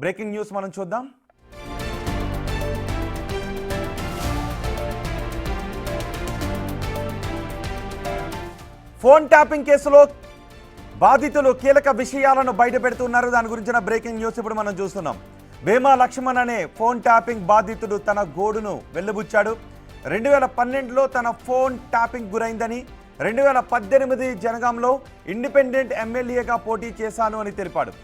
Breaking news మనం చూద్దాం. Phone tapping కేసులో బాధితులు కీలక విషయాలను బయటపెడుతున్నారు. దాని గురించిన బ్రేకింగ్ న్యూస్ ఇప్పుడు మనం చూస్తున్నాం. భీమా లక్ష్మణ్ అనే ఫోన్ ట్యాపింగ్ బాధితుడు తన గోడును వెల్లబుచ్చాడు. 2012లో తన ఫోన్ ట్యాపింగ్ గురైందని, 2018 జనగాంలో ఇండిపెండెంట్ ఎమ్మెల్యేగా పోటీ చేశాను అని తెలిపాడు.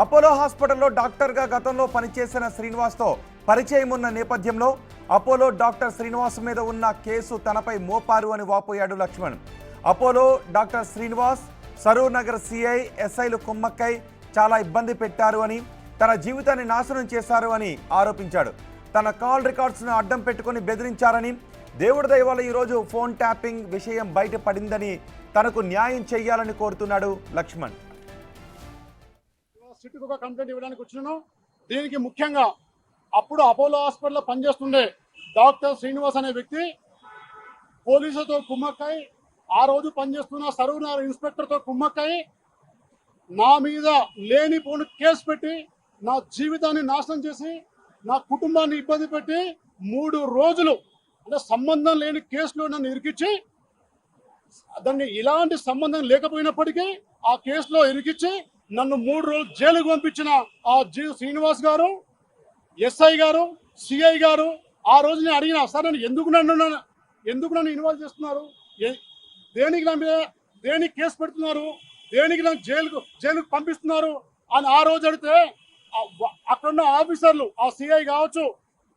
అపోలో హాస్పిటల్లో డాక్టర్గా గతంలో పనిచేసిన శ్రీనివాస్తో పరిచయం ఉన్న నేపథ్యంలో అపోలో డాక్టర్ శ్రీనివాస్ మీద ఉన్న కేసు తనపై మోపారు అని వాపోయాడు Lakshman. Apollo doctor Srinivas, Saroor Nagar CI, ఎస్ఐలు కుమ్మక్కై చాలా ఇబ్బంది పెట్టారు అని, తన జీవితాన్ని నాశనం చేశారు అని ఆరోపించాడు. తన కాల్ రికార్డ్స్ను అడ్డం పెట్టుకుని బెదిరించారని, దేవుడి దయ వల్ల ఈరోజు ఫోన్ ట్యాపింగ్ విషయం బయటపడిందని, తనకు న్యాయం చేయాలని కోరుతున్నాడు లక్ష్మణ్. సిటీకి ఒక కంప్లైంట్ ఇవ్వడానికి వచ్చినాను. దీనికి ముఖ్యంగా అప్పుడు అపోలో హాస్పిటల్లో పనిచేస్తుండే డాక్టర్ శ్రీనివాస్ అనే వ్యక్తి పోలీసులతో కుమ్మక్కై, ఆ రోజు పనిచేస్తున్న సరూర్ నగర్ ఇన్స్పెక్టర్తో కుమ్మక్కై నా మీద లేనిపోని కేసు పెట్టి నా జీవితాన్ని నాశనం చేసి నా కుటుంబాన్ని ఇబ్బంది పెట్టి 3 రోజులు అంటే సంబంధం లేని కేసులో నన్ను ఇరికించి, దాన్ని ఇలాంటి సంబంధం లేకపోయినప్పటికీ ఆ కేసులో ఇరికించి నన్ను 3 రోజులు జైలుకు పంపించిన ఆ శ్రీనివాస్ గారు, ఎస్ఐ గారు, సిఐ గారు ఆ రోజు నేను అడిగిన, సార్ నన్ను ఎందుకు నన్ను ఇన్వాల్వ్ చేస్తున్నారు, దేనికి కేసు పెడుతున్నారు, దేనికి నన్ను జైలుకు పంపిస్తున్నారు అని ఆ రోజు అడిగితే అక్కడున్న ఆఫీసర్లు, ఆ సిఐ కావచ్చు,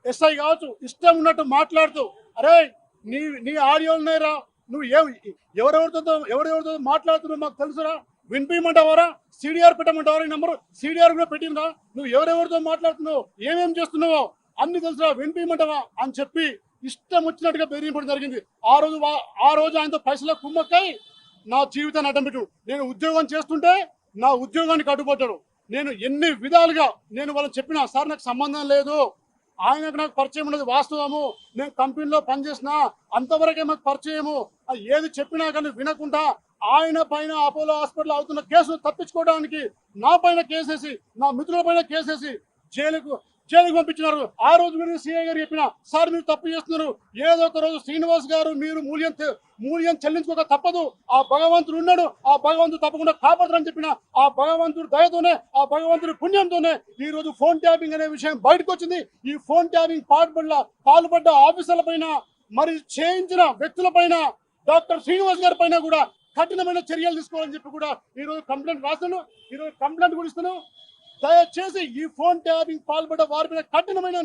ఎస్ఐ కావచ్చు, ఇష్టం ఉన్నట్టు మాట్లాడుతూ, అరే నీ ఆడియోలు ఉన్నాయిరా, నువ్వు ఎవరెవరితో మాట్లాడుతున్నావు మాకు తెలుసురా, వినిపించమంటావారా, సిడిఆర్ పెట్టమంటావారా, ఈ నెంబరు సిడిఆర్ కూడా పెట్టిందా, నువ్వు ఎవరెవరితో మాట్లాడుతున్నావు, ఏమేం చేస్తున్నావో అన్ని తెలుసురా, వినిపించమంటావా అని చెప్పి ఇష్టం వచ్చినట్టుగా బెదిరింపడం జరిగింది. ఆ రోజు ఆయనతో పైసల కుమ్మక్కై నా జీవితాన్ని అడ్డం పెట్టు. నేను ఉద్యోగం చేస్తుంటే నా ఉద్యోగానికి అడ్డుపడ్డాడు. నేను ఎన్ని విధాలుగా నేను వాళ్ళని చెప్పినా, సార్ నాకు సంబంధం లేదు, ఆయనకు నాకు పరిచయం ఉన్నది వాస్తవము, నేను కంపెనీలో పనిచేసిన అంతవరకే మాకు పరిచయము, ఏది చెప్పినా కానీ వినకుండా ఆయన పైన అపోలో హాస్పిటల్ అవుతున్న కేసును తప్పించుకోవడానికి నా పైన కేసేసి, నా మిత్రుల పైన కేసేసి జైలుకు పంపించినారు. ఆ రోజు మీరు సిఐ గారు చెప్పిన, సార్ మీరు తప్పు చేస్తున్నారు, ఏదో ఒక రోజు శ్రీనివాస్ గారు మీరు మూల్యం చెల్లించుకోక తప్పదు, ఆ భగవంతుడు ఉన్నాడు, ఆ భగవంతుడు తప్పకుండా కాపాడరని చెప్పిన, ఆ భగవంతుడు దయతోనే, ఆ భగవంతుడి పుణ్యంతోనే ఈ రోజు ఫోన్ ట్యాపింగ్ అనే విషయం బయటకు వచ్చింది. ఈ ఫోన్ ట్యాపింగ్ పాల్పడ్డ ఆఫీసర్ల పైన, మరి చేయించిన వ్యక్తుల పైన, డాక్టర్ శ్రీనివాస్ గారి పైన కూడా కఠినమైన చర్యలు తీసుకోవాలని చెప్పి కూడా ఈరోజు కంప్లైంట్ రాస్తాను, ఈరోజు కంప్లైంట్ కూడా ఇస్తాను. దయచేసి ఈ ఫోన్ ట్యాపింగ్ పాల్పడ్డ వారి మీద కఠినమైన